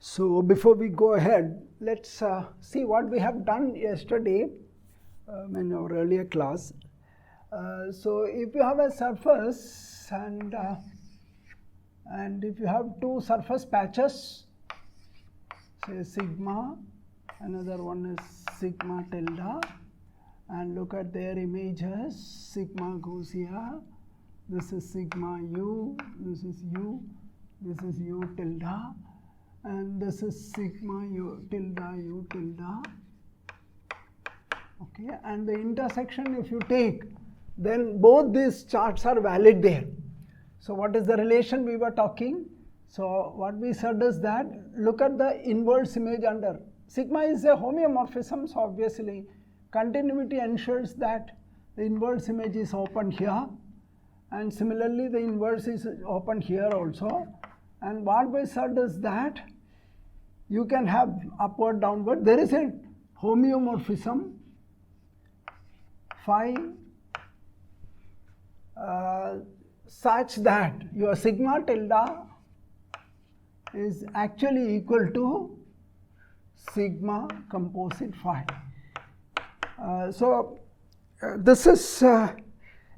So before we go ahead, let's see what we have done yesterday in our earlier class. So if you have a surface and if you have two surface patches, say sigma, another one is sigma tilde, and look at their images. Sigma goes here, this is sigma u, this is u tilde, and this is sigma u tilde. Okay, and the intersection if you take, then both these charts are valid there. So what is the relation we were talking? So what we said is that look at the inverse image under. Sigma is a homeomorphism, so obviously continuity ensures that the inverse image is open here, and similarly the inverse is open here also. And what we said is that you can have upward, downward. There is a homeomorphism phi such that your sigma tilde is actually equal to sigma composite phi. This is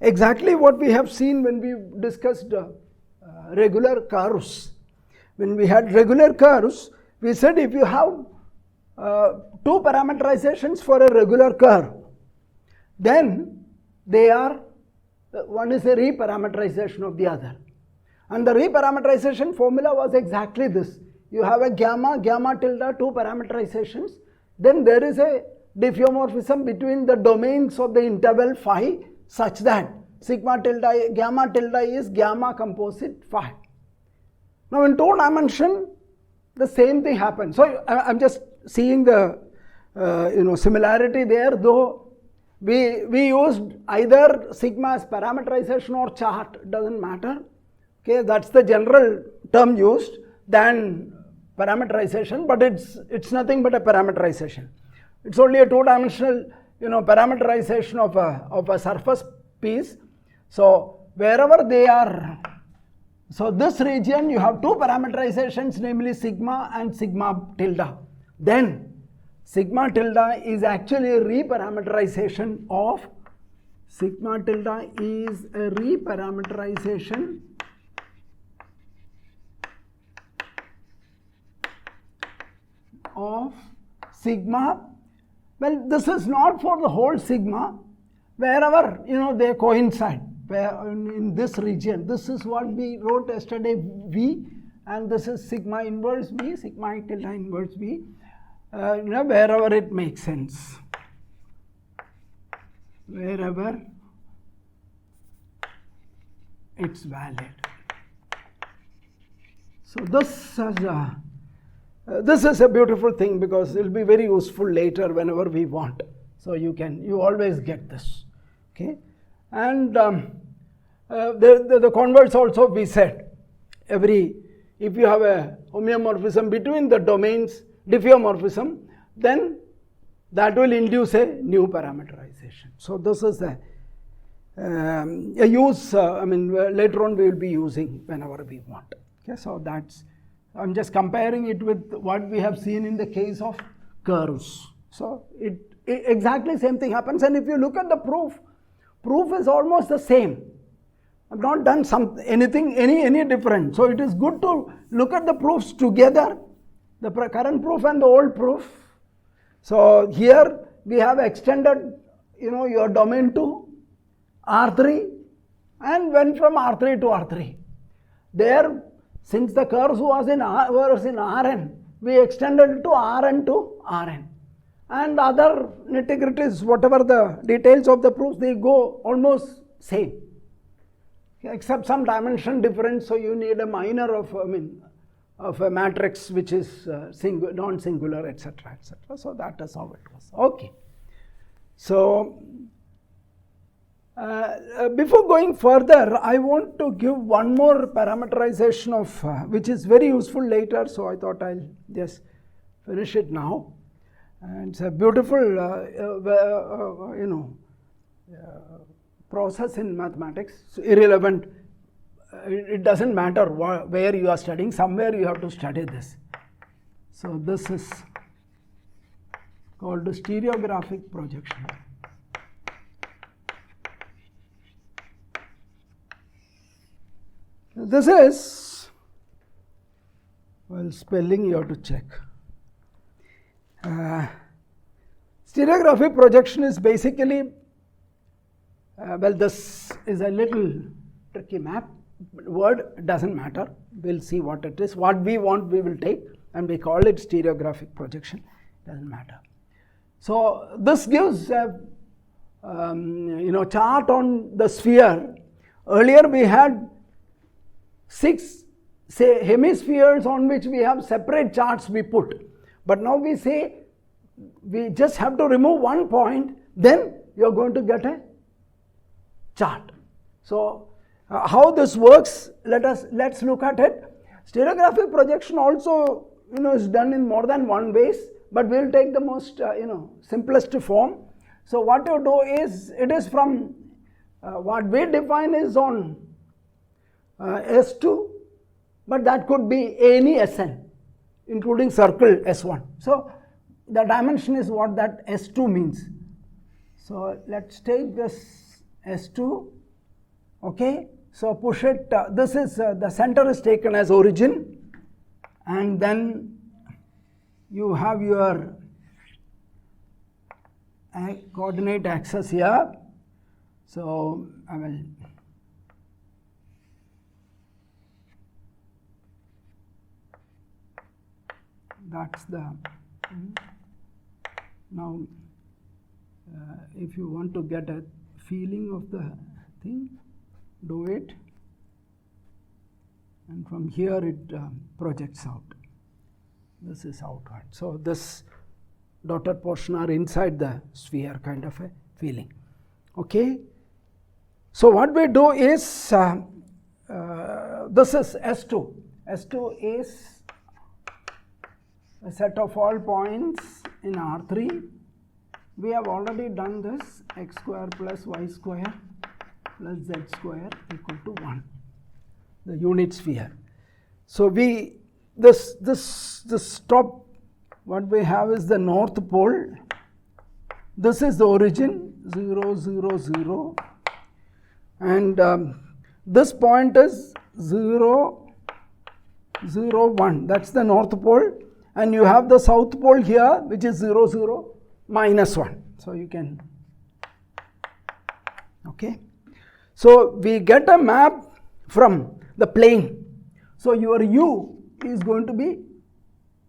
exactly what we have seen when we discussed regular curves. When we had regular curves, we said if you have two parameterizations for a regular curve, then they are, one is a reparameterization of the other. And the reparameterization formula was exactly this. You have a gamma tilde, two parameterizations, then there is a diffeomorphism between the domains of the interval phi such that sigma tilde, gamma tilde is gamma composite phi. Now in two dimension, the same thing happens. So I'm just seeing the similarity there, though we used either sigma as parameterization or chart, doesn't matter. Okay, that's the general term used than parameterization, but it's nothing but a parameterization. It's only a two-dimensional parameterization of a surface piece. So wherever they are, so this region you have two parameterizations, namely sigma and sigma tilde. Then sigma tilde is actually a reparameterization of, sigma tilde is a reparameterization of sigma. Well, this is not for the whole sigma, wherever they coincide, where in this region. This is what we wrote yesterday, V, and this is sigma inverse V, sigma tilde inverse V, wherever it makes sense. Wherever it's valid. So this is a beautiful thing because it will be very useful later whenever we want. So you always get this. Okay, and the converse also we said, if you have a homeomorphism between the domains, diffeomorphism, then that will induce a new parameterization. So this is a use, later on we will be using whenever we want. Okay, so I'm just comparing it with what we have seen in the case of curves. So it exactly same thing happens, and if you look at the proof is almost the same. I've not done anything any different. So it is good to look at the proofs together, the current proof and the old proof. So here we have extended your domain to R3 and went from R3 to R3. There, since the curves was in Rn, we extended to Rn to Rn. And other nitty-gritties, whatever the details of the proofs, they go almost same, except some dimension difference. So you need a minor of a matrix which is non-singular, etc., etc. So that is how it was. Okay. So before going further, I want to give one more parameterization of which is very useful later. So I thought I'll just finish it now. And it's a beautiful, process in mathematics. So irrelevant. It doesn't matter where you are studying. Somewhere you have to study this. So this is called a stereographic projection. This is, well, spelling you have to check. Stereographic projection is basically, well, this is a little tricky map. Word doesn't matter. We'll see what it is. What we want, we will take, and we call it stereographic projection. Doesn't matter. So this gives a chart on the sphere. Earlier we had 6, say, hemispheres on which we have separate charts we put. But now we say we just have to remove one point, then you are going to get a chart. So how this works, let's look at it. Stereographic projection also is done in more than one ways, but we'll take the most simplest form. So what you do is, it is from what we define is on S2, but that could be any Sn, including circle S1. So the dimension is what that S2 means. So let's take this S2, okay. So push it, this is the center is taken as origin, and then you have your coordinate axis here. So I will that's the now if you want to get a feeling of the thing, do it, and from here it projects out. This is outward. So this dotted portion are inside the sphere, kind of a feeling. Okay. So what we do is this is S2. S2 is a set of all points in R3. We have already done this, x square plus y square plus z square equal to 1, the unit sphere. So we this top, what we have is the north pole. This is the origin, 0, 0, 0, and this point is 0, 0, 1. That's the north pole, and you have the south pole here, which is 0, 0, minus 1. So you can, okay. So we get a map from the plane. So your U is going to be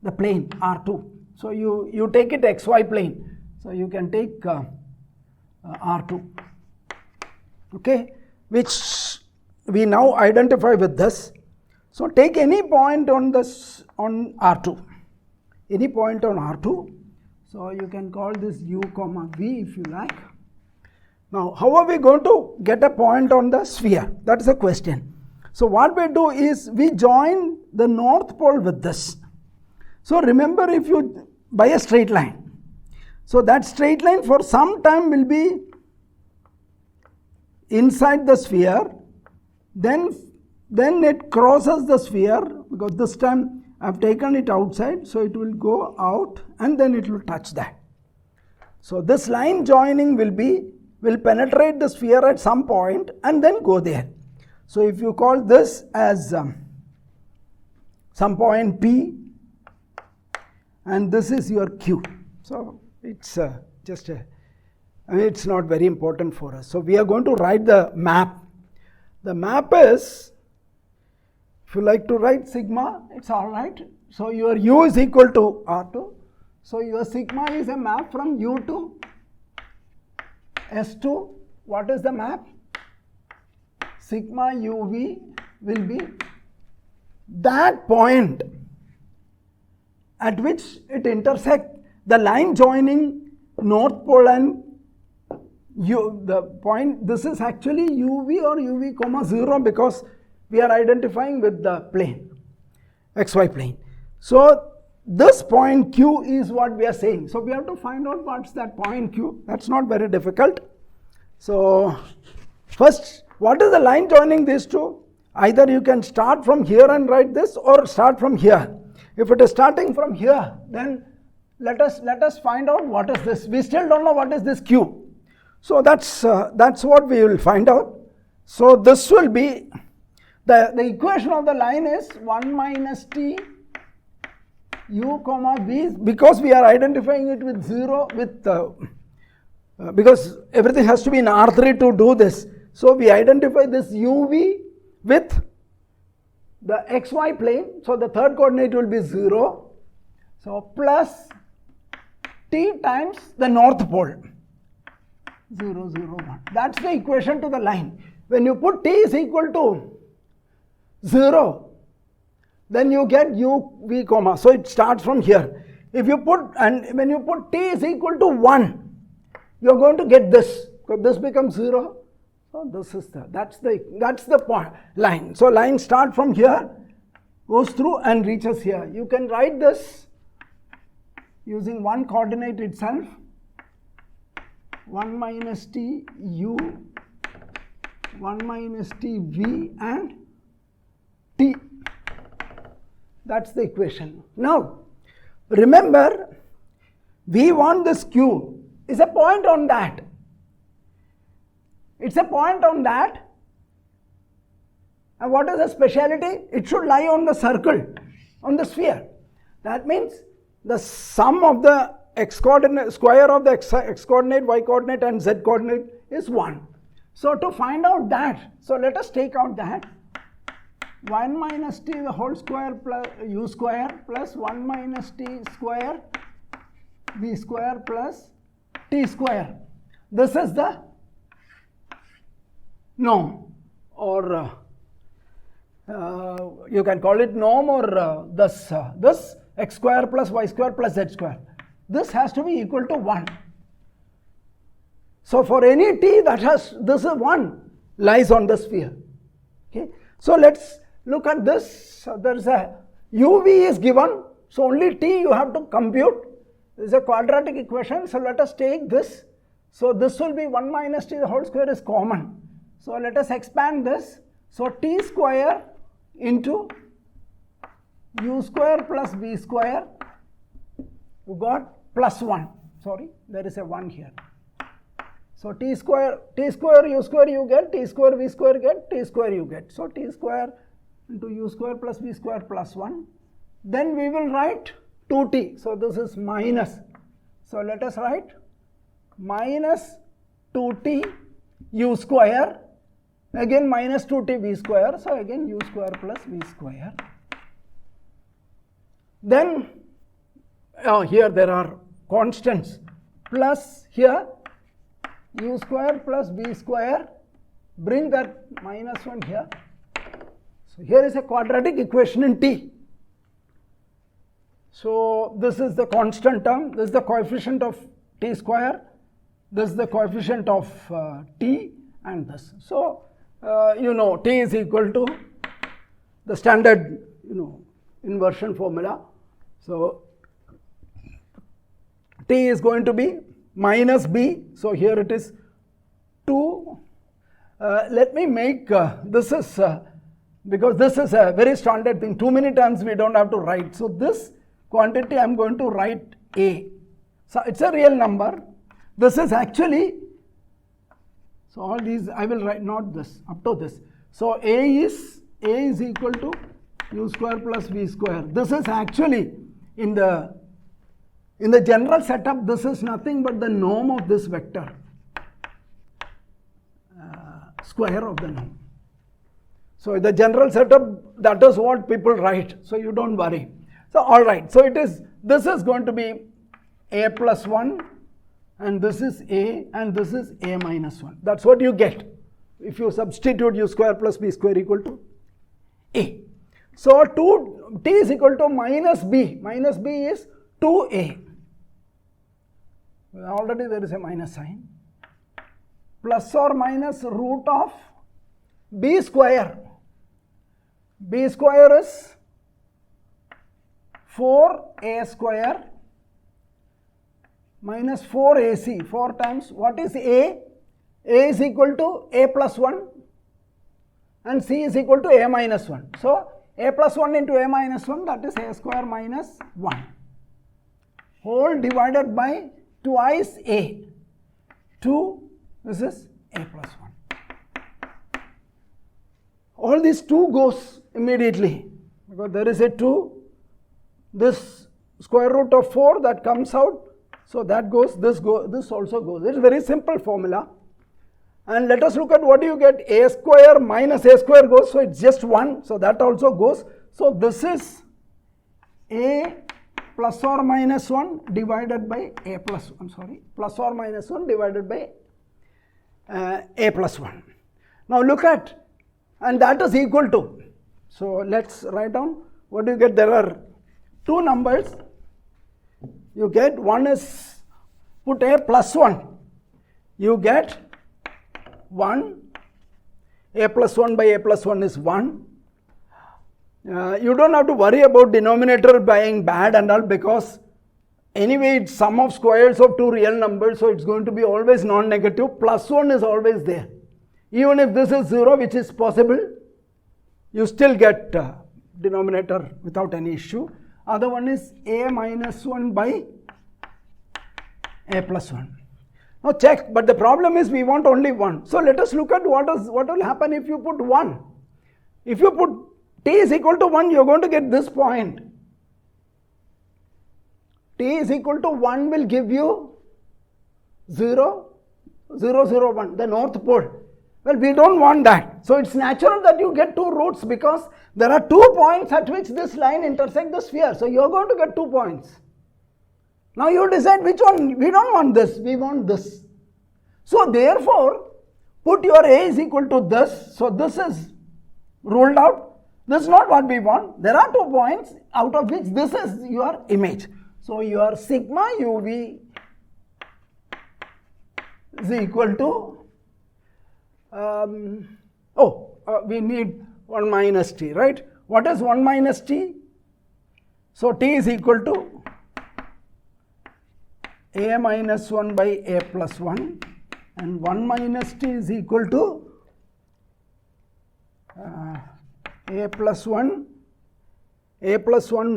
the plane R2. So you take it xy plane. So you can take R2, okay, which we now identify with this. So take any point on this, on R2, any point on R2. So you can call this U comma V if you like. Now how are we going to get a point on the sphere? That is a question. So what we do is we join the north pole with this. So remember, if you by a straight line, so that straight line for some time will be inside the sphere, then it crosses the sphere, because this time I have taken it outside, so it will go out and then it will touch that. So this line joining will penetrate the sphere at some point and then go there. So if you call this as some point P, and this is your Q. So it's just it's not very important for us. So we are going to write the map. The map is, if you like to write sigma, it's all right. So your U is equal to R2. So your sigma is a map from U to S2. What is the map? Sigma UV will be that point at which it intersects the line joining north pole and the point. This is actually UV or UV comma 0, because we are identifying with the plane, xy plane. So this point Q is what we are saying. So we have to find out what's that point Q. That's not very difficult. So first, what is the line joining these two? Either you can start from here and write this, or start from here. if it is starting from here, then let us find out what is this. We still don't know what is this q. So that's what we will find out. So this will be the equation of the line is 1 minus t u comma v, because we are identifying it with 0 with because everything has to be in R3 to do this. So we identify this uv with the xy plane. So the third coordinate will be 0. So plus t times the north pole, 0, 0, 1. That's the equation to the line. When you put t is equal to 0, then you get u v comma. So it starts from here. If you put, and when you put t is equal to 1, you are going to get this, because this becomes 0. So this is that's the point line. So line starts from here, goes through and reaches here. You can write this using one coordinate itself, 1 minus t u, 1 minus t v and t. That's the equation. Now remember, we want this q is a point on that. It's a point on that. And what is the speciality? It should lie on the circle, on the sphere. That means the sum of the x coordinate, square of the x coordinate, y coordinate and z coordinate is 1. So to find out that, so let us take out that 1 minus t the whole square plus u square plus 1 minus t square v square plus t square. This is the norm, or you can call it norm, or this x square plus y square plus z square. This has to be equal to 1. So for any t that has this is 1 lies on the sphere. Okay. So let's look at this. So there is a uv is given, so only t you have to compute. This is a quadratic equation. So let us take this. So this will be 1 minus t the whole square is common. So let us expand this. So t square into u square plus v square, you got plus 1. Sorry, there is a 1 here. So t square u square you get, t square v square get, t square you get. So t square into u square plus v square plus 1. Then we will write 2t. So this is minus. So let us write minus 2t u square, again minus 2t v square. So again u square plus v square. Then here there are constants, plus here u square plus v square, bring that minus 1 here. So here is a quadratic equation in t. So this is the constant term, this is the coefficient of t square, this is the coefficient of t, and this. So you know, t is equal to the standard, you know, inversion formula. So t is going to be minus b. So here it is 2. Let me make this is because this is a very standard thing. Too many times we don't have to write. So this quantity I am going to write a. So it's a real number. This is actually, so all these I will write, not this, up to this. So a is equal to u square plus v square. This is actually in the general setup, this is nothing but the norm of this vector, square of the norm. So in the general setup, that is what people write. So you don't worry. So all right. So it is, this is going to be a plus 1, and this is a, and this is a minus 1. That's what you get if you substitute u square plus v square equal to a. So t is equal to minus b. Minus b is 2a. Already there is a minus sign. Plus or minus root of b square. B square is 4a square minus 4ac. 4 times, what is a? A is equal to a plus 1 and c is equal to a minus 1. So a plus 1 into a minus 1, that is a square minus 1, whole divided by twice a, 2, this is a plus 1. All these 2 goes immediately, because there is a 2, this square root of 4 that comes out, so that goes, this also goes. It is a very simple formula. And let us look at what you get. A square minus a square goes, so it's just 1, so that also goes. So this is a plus or minus 1 divided by a plus 1, plus or minus 1 divided by a plus 1. Now look at, and that is equal to, so let's write down what do you get. There are 2 numbers. You get, one is, put a plus 1, you get 1, a plus 1 by a plus 1 is 1. You don't have to worry about denominator being bad and all, because anyway it's sum of squares of 2 real numbers, so it's going to be always non-negative. Plus 1 is always there. Even if this is 0, which is possible, you still get denominator without any issue. Other one is a minus 1 by a plus 1. Now check, but the problem is we want only 1. So let us look at what will happen if you put 1. If you put t is equal to 1, you are going to get this point. T is equal to 1 will give you 0, 0, 0, 1, the north pole. Well, we don't want that. So it's natural that you get 2 roots, because there are 2 points at which this line intersects the sphere. So you are going to get 2 points. Now you decide which one. We don't want this, we want this. So therefore, put your a is equal to this. So this is ruled out. This is not what we want. There are 2 points out of which this is your image. So your sigma uv is equal to, we need 1 minus t, right? What is 1 minus t? So t is equal to a minus 1 by a plus 1, and 1 minus t is equal to a plus 1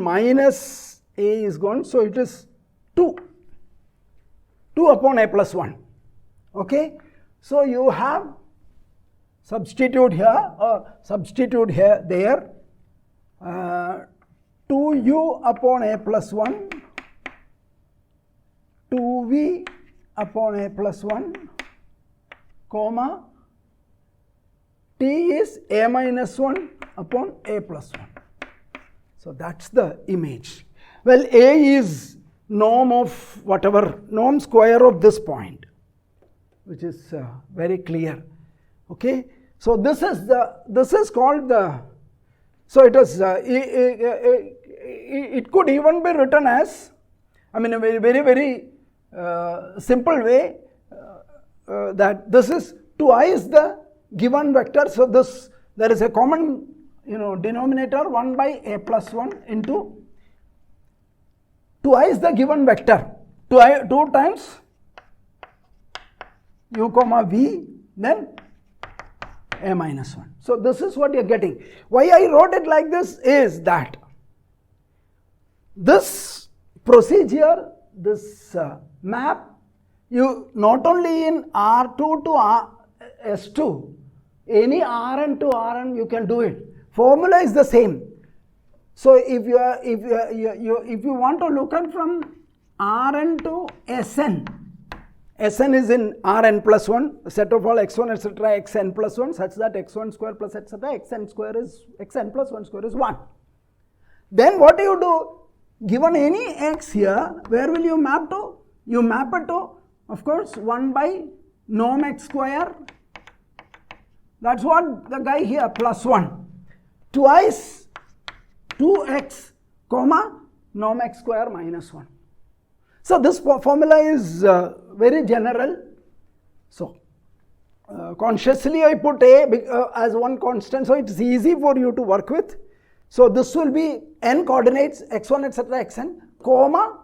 minus a is gone, so it is 2 upon a plus 1. Okay, so you have substitute here or substitute here there, 2u upon a plus 1, 2v upon a plus 1, comma, t is a minus 1 upon a plus 1. So that's the image. Well, a is norm of whatever, norm square of this point, which is very clear. Okay, so this is called the, so it is, it could even be written as, I mean, a very, very, very simple way, that this is twice the given vector. So this, there is a common, denominator 1 by a plus 1 into twice the given vector, 2 times u comma v, then a minus 1. So this is what you are getting. Why I wrote it like this is that this procedure, this map, you not only in R2 to S2, any Rn to Rn you can do it. Formula is the same. So if you want to look at from Rn to Sn, Sn is in Rn plus 1, set of all x1 etc. xn plus 1, such that x1 square plus etc. xn square is xn plus 1 square is 1. Then what do you do? Given any x here, where will you map to? You map it to, of course, 1 by norm x square. That's what the guy here, plus 1. Twice 2x, comma, norm x square minus 1. So this formula is very general. So consciously I put a as one constant, so it's easy for you to work with. So this will be n coordinates, x1 etc. xn, comma,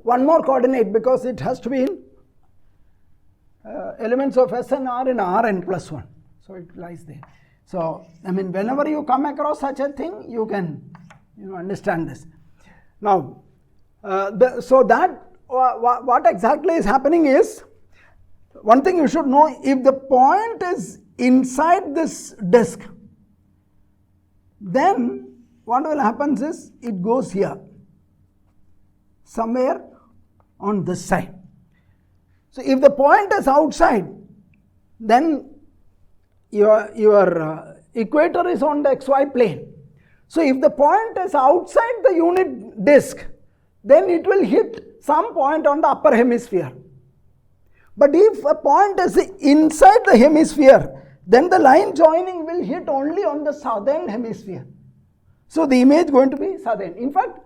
one more coordinate, because it has to be in elements of Sn are in Rn plus 1. So it lies there. So, I mean, whenever you come across such a thing, you can understand this. Now, what exactly is happening is, one thing you should know, if the point is inside this disk, then what will happen is it goes here, somewhere on this side. So if the point is outside, then your equator is on the xy plane. So if the point is outside the unit disk, then it will hit some point on the upper hemisphere. But if a point is inside the hemisphere, then the line joining will hit only on the southern hemisphere. So the image is going to be southern. In fact,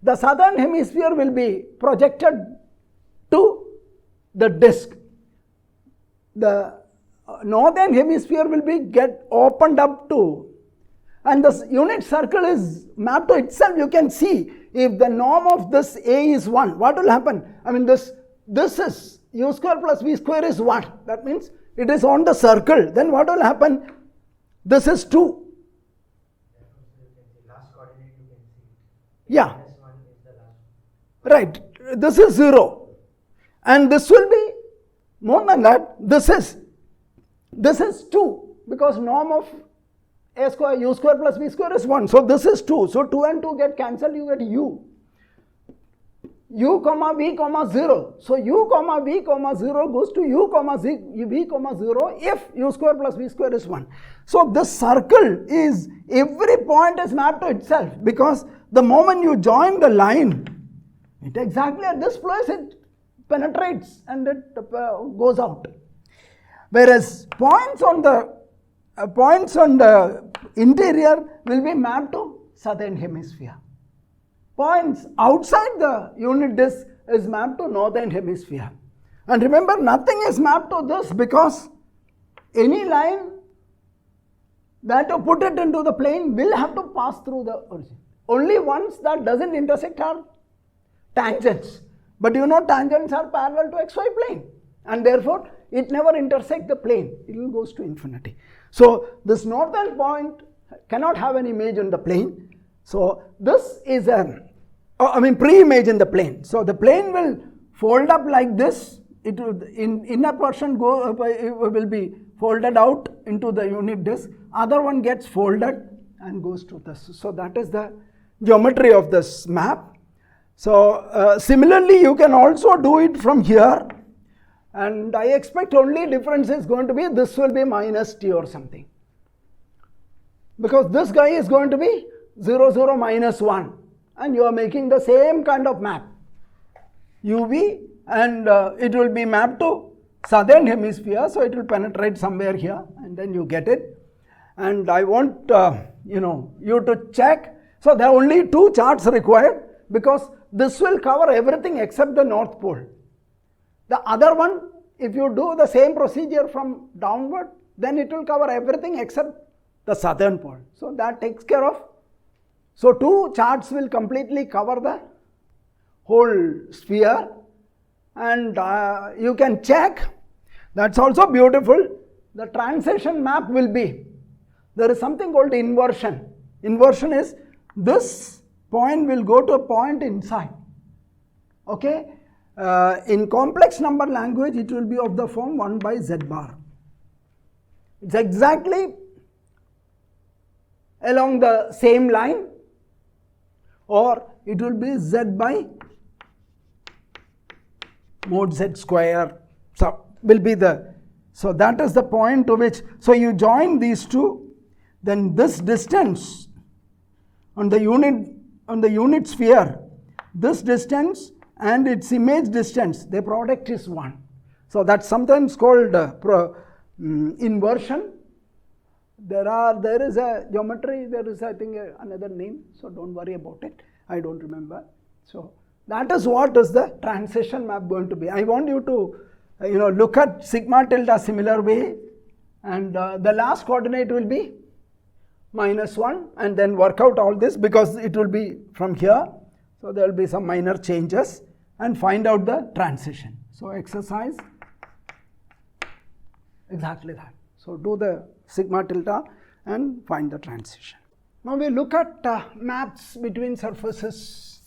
the southern hemisphere will be projected to the disk. The northern hemisphere will be opened up to, and the unit circle is mapped to itself. You can see if the norm of this A is 1, what will happen? I mean, this is u square plus v square is 1. That means it is on the circle. Then what will happen? This is 2. Last coordinate you can see. Yeah. Minus 1 is the last. Right. This is 0. And this will be more than that. This is 2, because norm of a square, u square plus v square is 1. So this is 2. So 2 and 2 get cancelled, you get u comma v comma 0. So u comma v comma 0 goes to u comma v comma 0 if u square plus v square is 1. So this circle is, every point is mapped to itself, because the moment you join the line, it exactly at this place it penetrates and it goes out. Whereas points on the interior will be mapped to southern hemisphere. Points outside the unit disk is mapped to northern hemisphere. And remember, nothing is mapped to this, because any line that you put it into the plane will have to pass through the origin. Only ones that doesn't intersect are tangents. But you know, tangents are parallel to xy plane, and therefore it never intersects the plane. It will goes to infinity. So this northern point cannot have an image on the plane. So this is pre-image in the plane. So the plane will fold up like this. It will, inner portion will be folded out into the unit disk. Other one gets folded and goes to this. So that is the geometry of this map. So similarly, you can also do it from here. And I expect only difference is going to be, this will be minus t or something. Because this guy is going to be 0, 0, minus 1. And you are making the same kind of map. UV, and it will be mapped to southern hemisphere. So it will penetrate somewhere here, and then you get it. And I want you to check. So there are only 2 charts required, because this will cover everything except the north pole. The other one, if you do the same procedure from downward, then it will cover everything except the southern pole. So that takes care of. So 2 charts will completely cover the whole sphere, and you can check. That's also beautiful. The transition map will be, there is something called inversion. Inversion is, this point will go to a point inside. Okay? In complex number language, it will be of the form 1 by z bar. It's exactly along the same line, or it will be z by mod z square. So will be so that is the point to which, so you join these two, then this distance on the unit sphere, this distance and its image distance, their product is 1. So that's sometimes called inversion. There is a geometry, there is, I think, another name, so don't worry about it. I don't remember. So that is what is the transition map going to be. I want you to look at sigma tilde similar way, and the last coordinate will be -1, and then work out all this, because it will be from here. So there will be some minor changes, and find out the transition. So exercise exactly that. So do the sigma tilde and find the transition. Now we look at maps between surfaces.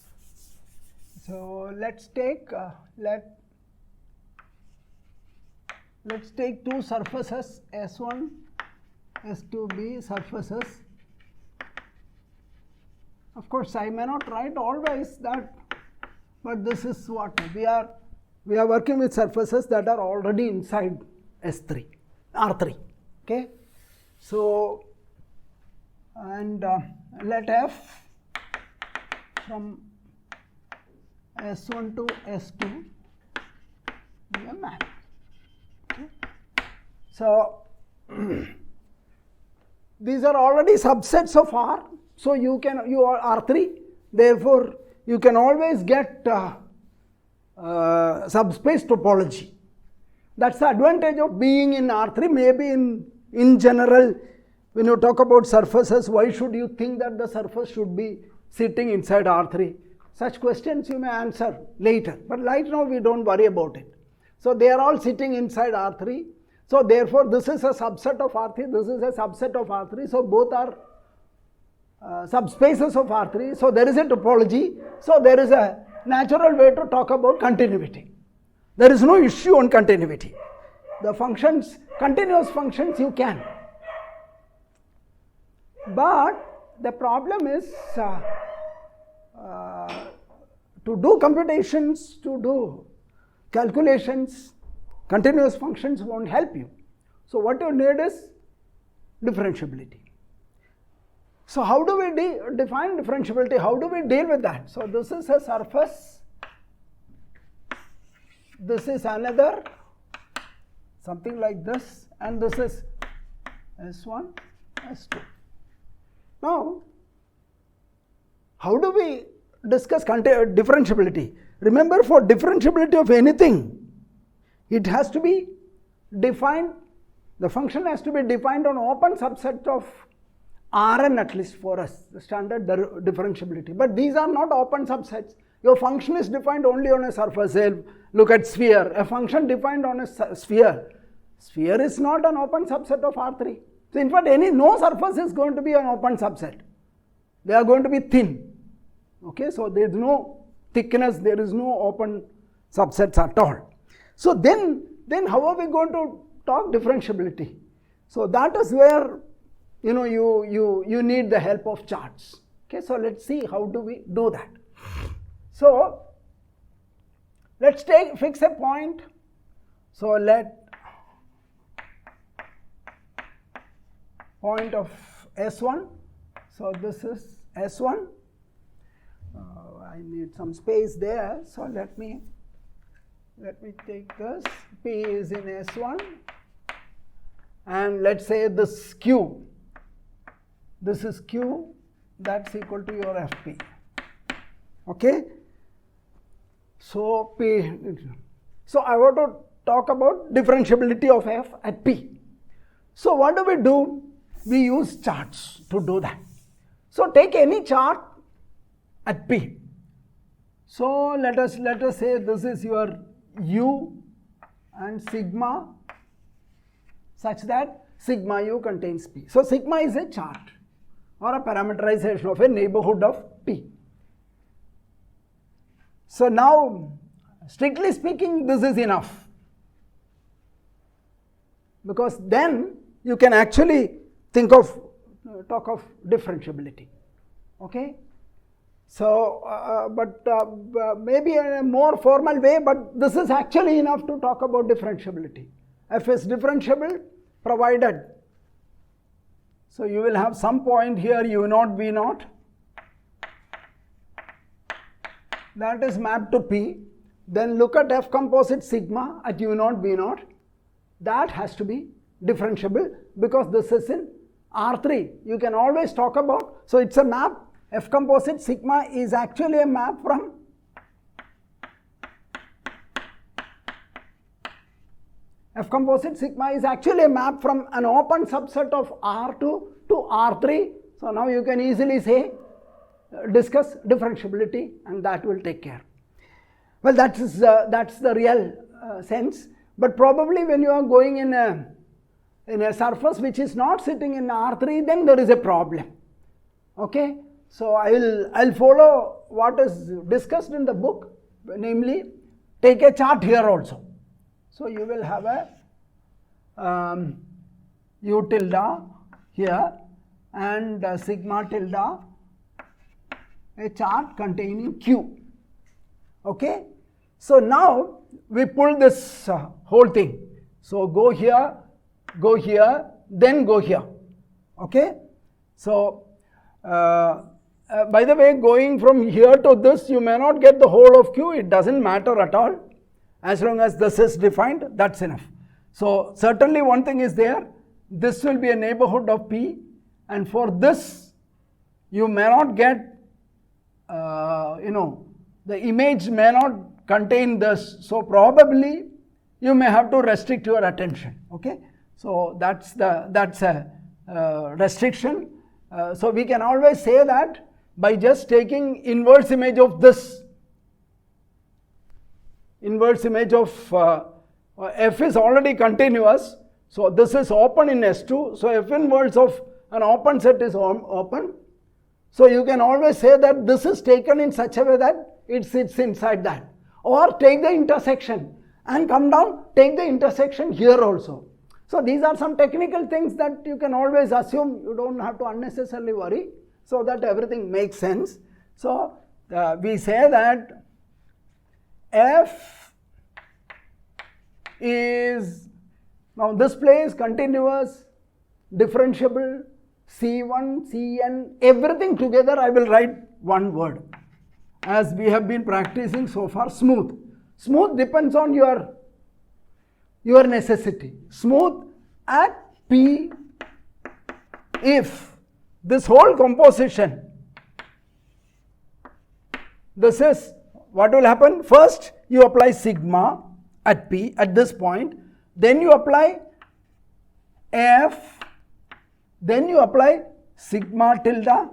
So let's take let's take two surfaces S1, S2B surfaces. Of course, I may not write always that, but this is what we are working with surfaces that are already inside S3, R3. Okay, so and let F from S1 to S2 be a map. Okay. So these are already subsets of R. So you are R3. Therefore, you can always get subspace topology. That's the advantage of being in R3. Maybe in general, when you talk about surfaces, why should you think that the surface should be sitting inside R3? Such questions you may answer later. But right now we don't worry about it. So they are all sitting inside R3. So therefore this is a subset of R3, this is a subset of R3. So both are subspaces of R3. So there is a topology. So there is a natural way to talk about continuity. There is no issue on continuity. The functions, continuous functions you can. But the problem is to do computations, to do calculations, continuous functions won't help you. So what you need is differentiability. So how do we define differentiability? How do we deal with that? So this is a surface, this is another, something like this, and this is S1, S2. Now, how do we discuss differentiability? Remember, for differentiability of anything, it has to be defined, the function has to be defined on open subset of Rn, at least for us, the standard differentiability. But these are not open subsets. Your function is defined only on a surface. Say, look at sphere. A function defined on a sphere. Sphere is not an open subset of R3. So in fact, no surface is going to be an open subset. They are going to be thin. Okay, so there is no thickness, there is no open subsets at all. So then how are we going to talk differentiability? So that is where you need the help of charts. Okay, so let's see how do we do that. So let's fix a point. So let point of S1. So this is S1. I need some space there. So let me take this. P is in S1, and let's say this Q. This is Q. That's equal to your FP. Okay. So P. So I want to talk about differentiability of F at P. So what do? We use charts to do that. So take any chart at P. So let us say this is your U and sigma, such that sigma U contains P. So sigma is a chart or a parameterization of a neighborhood of P. So now, strictly speaking, this is enough, because then you can actually talk of differentiability. Okay. So, maybe in a more formal way, but this is actually enough to talk about differentiability. F is differentiable provided. So you will have some point here U0, V0. That is mapped to P. Then look at F composite sigma at U0, V0. That has to be differentiable because this is in R3. You can always talk about, so it's a map. F composite sigma is actually a map from F composite sigma is actually a map from an open subset of R2 to R3. So now you can easily say, discuss differentiability, and that will take care. Well, that's the real sense. But probably when you are going in a in a surface which is not sitting in R3, then there is a problem. Okay, so I'll follow what is discussed in the book, namely take a chart here also. So you will have a U tilde here and sigma tilde, a chart containing Q. Okay, so now we pull this whole thing. So go here, then go here. Okay, so by the way, going from here to this, you may not get the whole of Q, it doesn't matter at all. As long as this is defined, that's enough. So certainly one thing is there, this will be a neighborhood of P, and for this you may not get, the image may not contain this, so probably you may have to restrict your attention. Okay, so that's a restriction. So we can always say that by just taking inverse image of this, inverse image of f is already continuous, so this is open in S2, so f inverse of an open set is open. So you can always say that this is taken in such a way that it sits inside that, or take the intersection and come down, take the intersection here also. So these are some technical things that you can always assume, you don't have to unnecessarily worry, so that everything makes sense. So we say that f is, now this place continuous, differentiable, C1, Cn, everything together I will write one word, as we have been practicing so far, smooth. Smooth depends on your necessity. Smooth at P if this whole composition, this is what will happen. First you apply sigma at P at this point, then you apply F, then you apply sigma tilde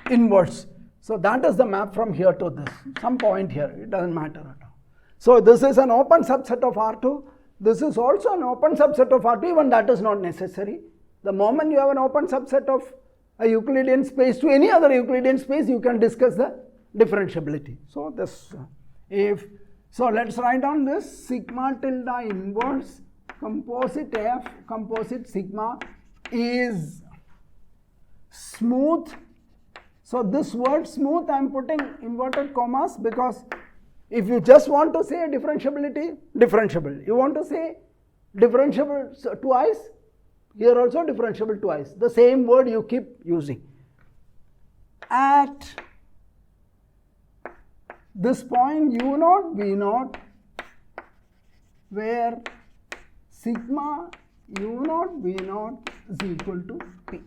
inverse. So that is the map from here to this, some point here, it doesn't matter at all. So this is an open subset of R2, this is also an open subset of R2, even that is not necessary. The moment you have an open subset of a Euclidean space to any other Euclidean space, you can discuss the differentiability. So this, so let's write down this sigma tilde inverse composite F composite sigma is smooth. So this word smooth I am putting inverted commas, because if you just want to say differentiability, differentiable. You want to say differentiable twice, here also differentiable twice. The same word you keep using. At this point U0, V0, where sigma U0, V0 is equal to P.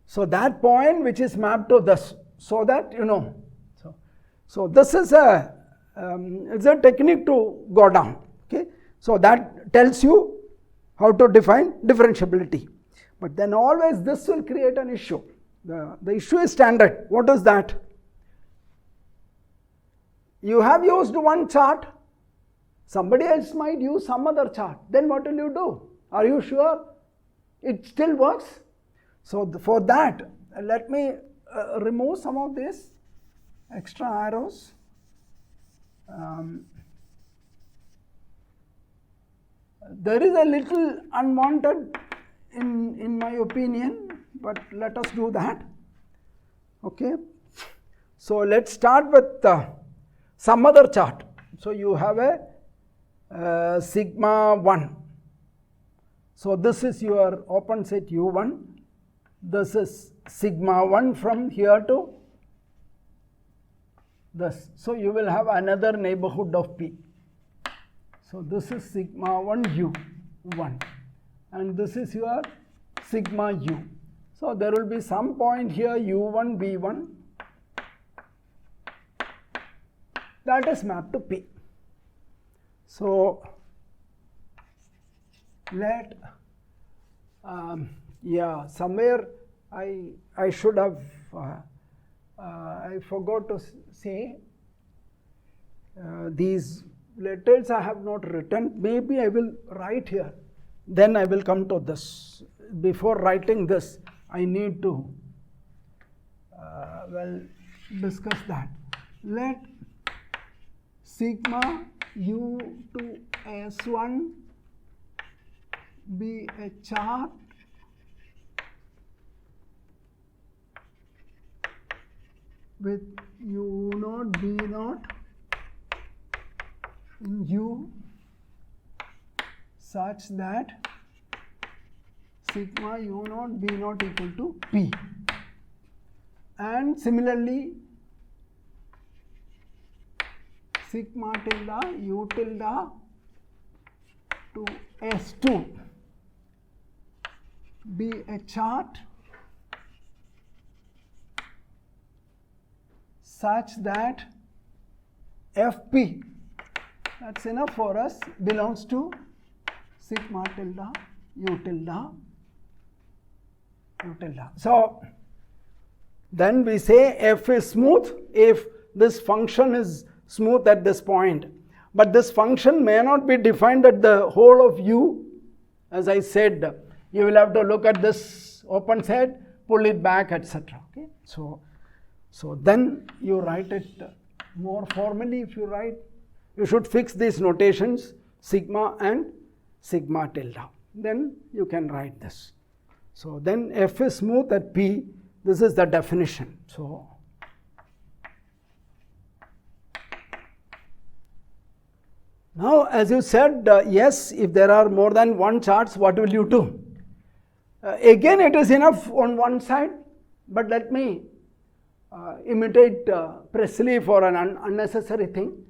So that point which is mapped to this, so that you know. So this is it's a technique to go down. Okay, so that tells you how to define differentiability. But then always this will create an issue. The issue is standard. What is that? You have used one chart, somebody else might use some other chart. Then what will you do? Are you sure it still works? So for that, let me remove some of these extra arrows. There is a little unwanted in my opinion, but let us do that. Okay, so let's start with some other chart. So you have a sigma 1. So this is your open set U1. This is sigma 1 from here to this. So you will have another neighborhood of P. So this is sigma 1 U1 and this is your sigma U. So there will be some point here U1 V1 that is mapped to P. So let somewhere I should have I forgot to say these letters I have not written. Maybe I will write here. then I will come to this. Before writing this, I need to discuss that. Let sigma u to S1 be a chart with u0 b0 in U such that sigma u0 b0 equal to p, and similarly sigma tilde u tilde to S2 be a chart such that Fp, that's enough for us, belongs to sigma tilde u tilde u tilde. So then we say f is smooth if this function is smooth at this point, but this function may not be defined at the whole of u. As I said, you will have to look at this open set, pull it back, etc. Okay, so then you write it more formally. If you write, you should fix these notations, sigma and sigma tilde, then you can write this. So then f is smooth at p, this is the definition. So now, as you said, yes, if there are more than one charts, what will you do? Again, it is enough on one side, but let me imitate Presley for an unnecessary thing,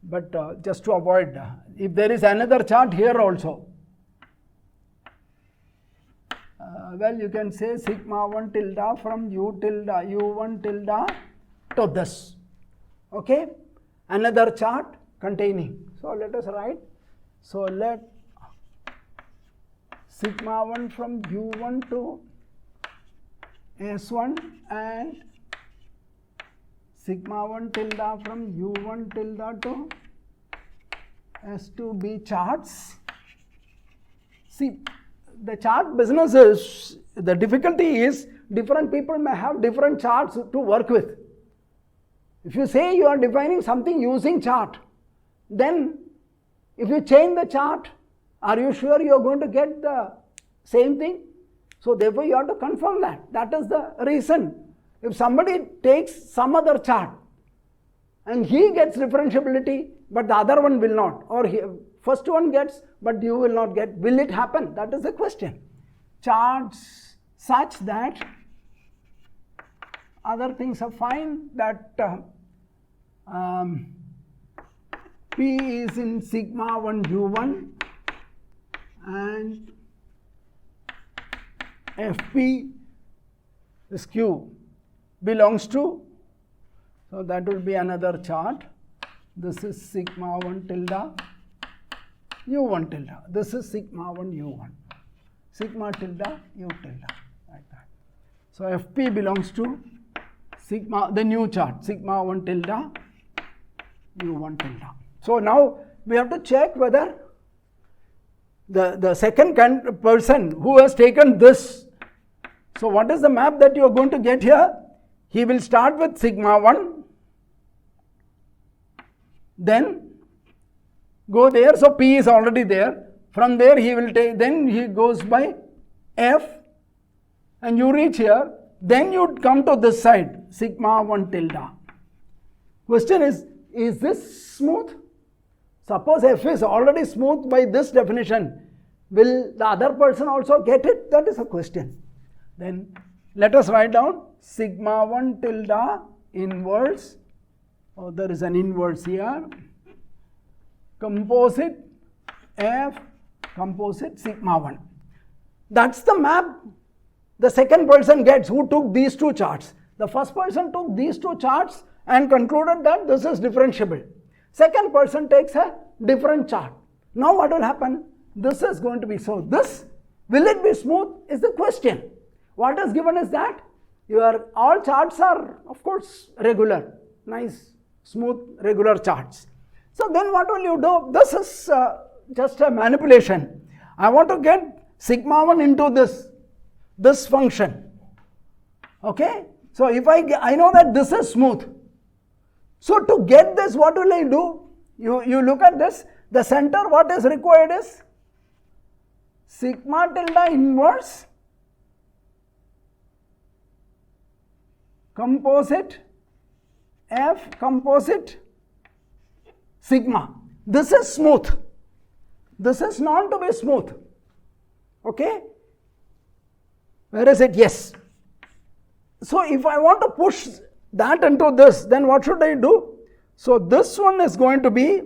but just to avoid, if there is another chart here also, you can say sigma 1 tilde from u tilde u1 tilde to this, okay, another chart containing. So let us write, so let sigma 1 from u1 to S1 and sigma 1 tilde from u1 tilde to S2 be charts. See, the chart business is, the difficulty is different people may have different charts to work with. If you say you are defining something using chart, then if you change the chart, are you sure you are going to get the same thing? So therefore you have to confirm that. That is the reason. If somebody takes some other chart and he gets differentiability but the other one will not, or first one gets but you will not get, will it happen? That is the question. Charts such that other things are fine, that P is in sigma 1 u1 and Fp is Q belongs to, so that will be another chart. This is sigma 1 tilde u1 tilde. This is sigma 1 u1. Sigma tilde u tilde, like that. So Fp belongs to sigma, the new chart, sigma 1 tilde u1 tilde. So now we have to check whether the second person who has taken this, so what is the map that you are going to get here? He will start with sigma 1, then go there, so P is already there. From there he will take, then he goes by F and you reach here, then you come to this side, sigma 1 tilde. Question is this smooth? Suppose F is already smooth by this definition, will the other person also get it? That is a question. Then let us write down sigma 1 tilde inverse, oh there is an inverse here, composite F composite sigma 1. That's the map the second person gets who took these two charts. The first person took these two charts and concluded that this is differentiable. Second person takes a different chart. Now what will happen? This is going to be, so this, will it be smooth is the question. What is given is that your all charts are of course regular, nice, smooth, regular charts. So then what will you do? This is just a manipulation. I want to get sigma 1 into this function. Okay? So if I know that this is smooth. So to get this, what will I do? You look at this. The center, what is required is sigma tilde inverse composite F composite sigma. This is smooth. This is known to be smooth. Okay? Where is it? Yes. So if I want to push that into this, then what should I do? So this one is going to be,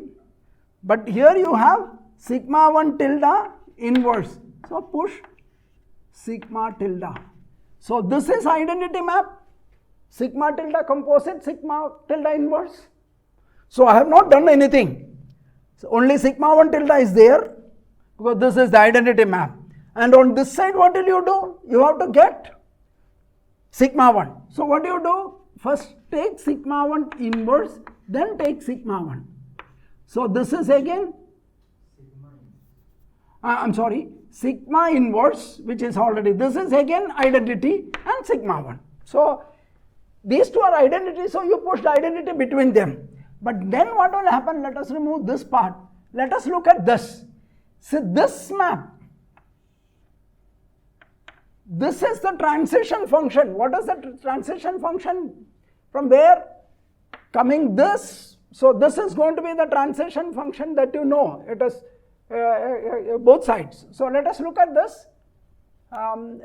but here you have sigma 1 tilde inverse. So push sigma tilde. So this is identity map. Sigma tilde composite, sigma tilde inverse. So I have not done anything. So only sigma 1 tilde is there because this is the identity map. And on this side, what will you do? You have to get sigma 1. So what do you do? First take sigma 1 inverse, then take sigma 1. So this is again, sigma inverse, which is already, this is again identity and sigma 1. So these two are identity, so you push the identity between them. But then what will happen? Let us remove this part. Let us look at this. See this map. This is the transition function. What is the transition function? From where? Coming this. So this is going to be the transition function that you know. It is both sides. So let us look at this.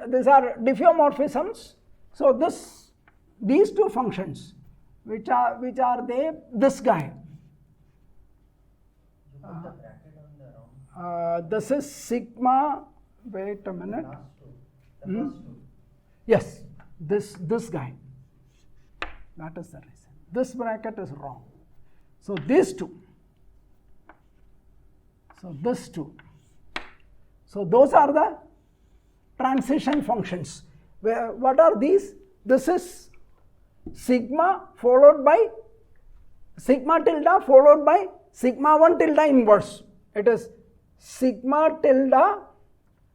These are diffeomorphisms. So these two functions, which are they? This guy. This is sigma. Wait a minute. Yes, this guy. That is the reason. This bracket is wrong. So these two. So this two. So those are the transition functions. What are these? This is sigma followed by sigma tilde followed by sigma 1 tilde inverse. It is sigma tilde.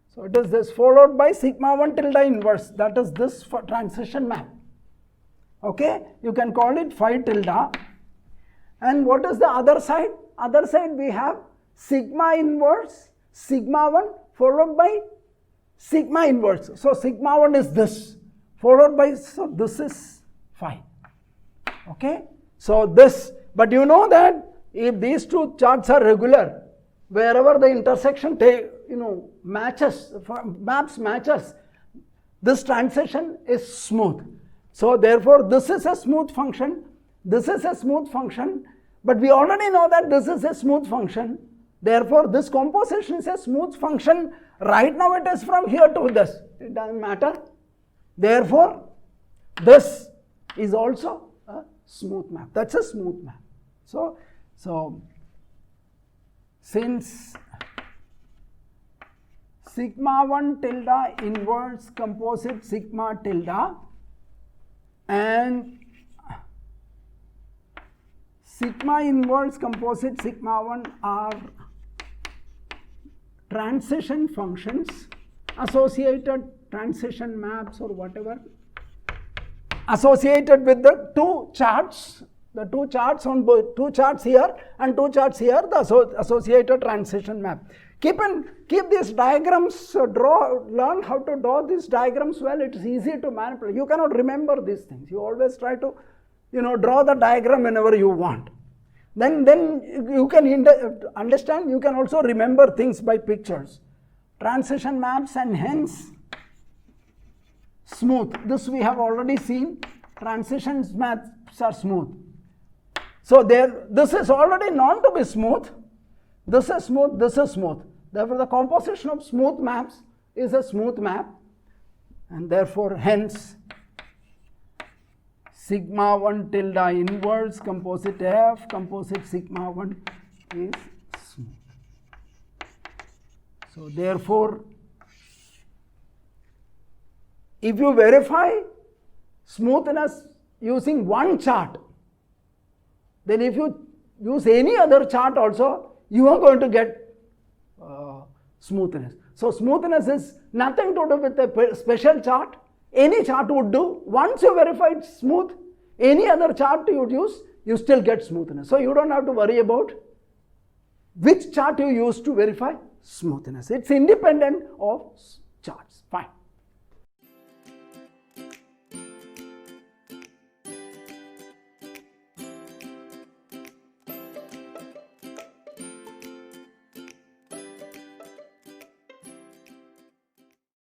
So it is this followed by sigma 1 tilde inverse. That is this for transition map. Okay, you can call it phi tilde. And what is the other side? Other side we have sigma inverse, sigma 1 followed by sigma inverse. So sigma 1 is this followed by, so this is phi. Okay, so this, but you know that if these two charts are regular, wherever the intersection matches, maps matches, this transition is smooth. So therefore this is a smooth function, this is a smooth function, but we already know that this is a smooth function. Therefore this composition is a smooth function. Right now it is from here to this. It doesn't matter. Therefore this is also a smooth map. That's a smooth map. So since sigma 1 tilde inverse composite sigma tilde and sigma inverse composite sigma 1 are transition functions, associated transition maps or whatever, associated with the two charts on both, two charts here and two charts here, the associated transition map. Keep these diagrams, learn how to draw these diagrams well. It is easy to manipulate. You cannot remember these things. You always try to, draw the diagram whenever you want. Then you can understand, you can also remember things by pictures. Transition maps and hence smooth. This we have already seen. Transition maps are smooth. So this is already known to be smooth. This is smooth, this is smooth. Therefore the composition of smooth maps is a smooth map, and therefore hence sigma 1 tilde inverse composite F composite sigma 1 is smooth. So therefore if you verify smoothness using one chart, then if you use any other chart also, you are going to get smoothness. So smoothness is nothing to do with a special chart. Any chart would do. Once you verify it's smooth, any other chart you would use, you still get smoothness. So you don't have to worry about which chart you use to verify smoothness. It's independent of